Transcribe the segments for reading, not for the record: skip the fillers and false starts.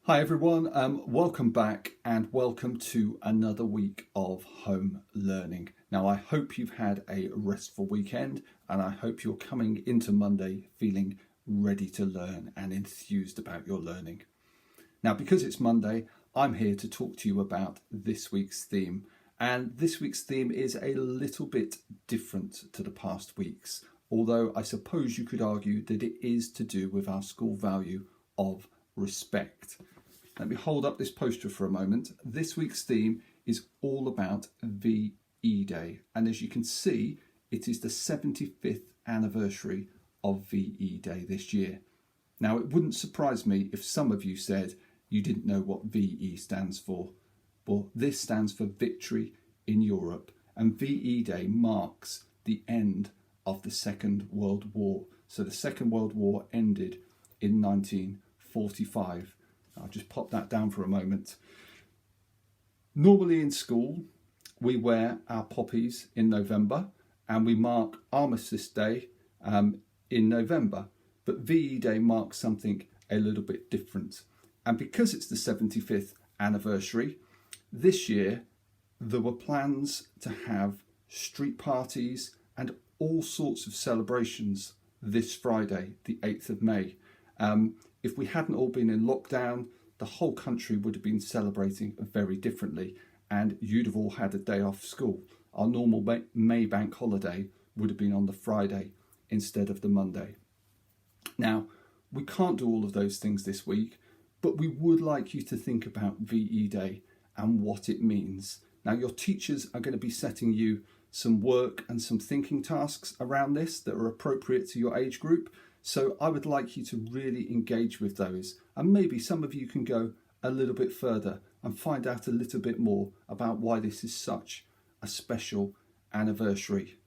Hi everyone, welcome back and welcome to another week of home learning. Now I hope you've had a restful weekend and I hope you're coming into Monday feeling ready to learn and enthused about your learning. Now because it's Monday, I'm here to talk to you about this week's theme, and this week's theme is a little bit different to the past weeks, although I suppose you could argue that it is to do with our school value of respect. Let me hold up this poster for a moment. This week's theme is all about VE Day, and as you can see, it is the 75th anniversary of VE Day this year. Now, it wouldn't surprise me if some of you said you didn't know what VE stands for. Well, this stands for Victory in Europe, and VE Day marks the end of the Second World War. So the Second World War ended in 1945. I'll just pop that down for a moment. Normally in school, we wear our poppies in November and we mark Armistice Day in November. But VE Day marks something a little bit different. And because it's the 75th anniversary, this year there were plans to have street parties and all sorts of celebrations this Friday, the 8th of May. If we hadn't all been in lockdown, the whole country would have been celebrating very differently and you'd have all had a day off school. Our normal May bank holiday would have been on the Friday instead of the Monday. Now, we can't do all of those things this week, but we would like you to think about VE Day and what it means. Now, your teachers are going to be setting you some work and some thinking tasks around this that are appropriate to your age group. So I would like you to really engage with those, and maybe some of you can go a little bit further and find out a little bit more about why this is such a special anniversary.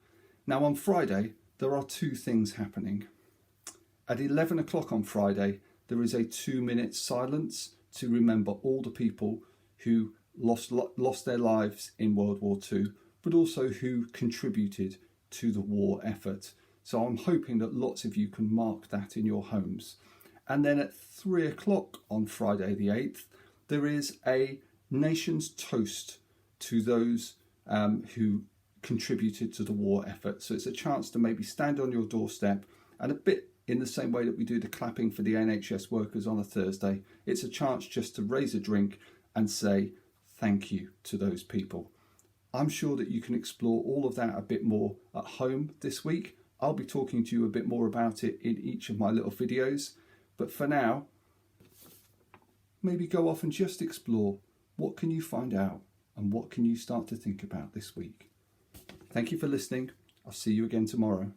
Now on Friday, there are two things happening. At 11 o'clock on Friday, there is a 2-minute silence to remember all the people who lost their lives in World War II, but also who contributed to the war effort. So I'm hoping that lots of you can mark that in your homes. And then at 3 o'clock on Friday the 8th, there is a nation's toast to those who contributed to the war effort. So it's a chance to maybe stand on your doorstep, and a bit in the same way that we do the clapping for the NHS workers on a Thursday, it's a chance just to raise a drink and say thank you to those people. I'm sure that you can explore all of that a bit more at home this week. I'll be talking to you a bit more about it in each of my little videos. But for now, maybe go off and just explore what can you find out and what can you start to think about this week. Thank you for listening. I'll see you again tomorrow.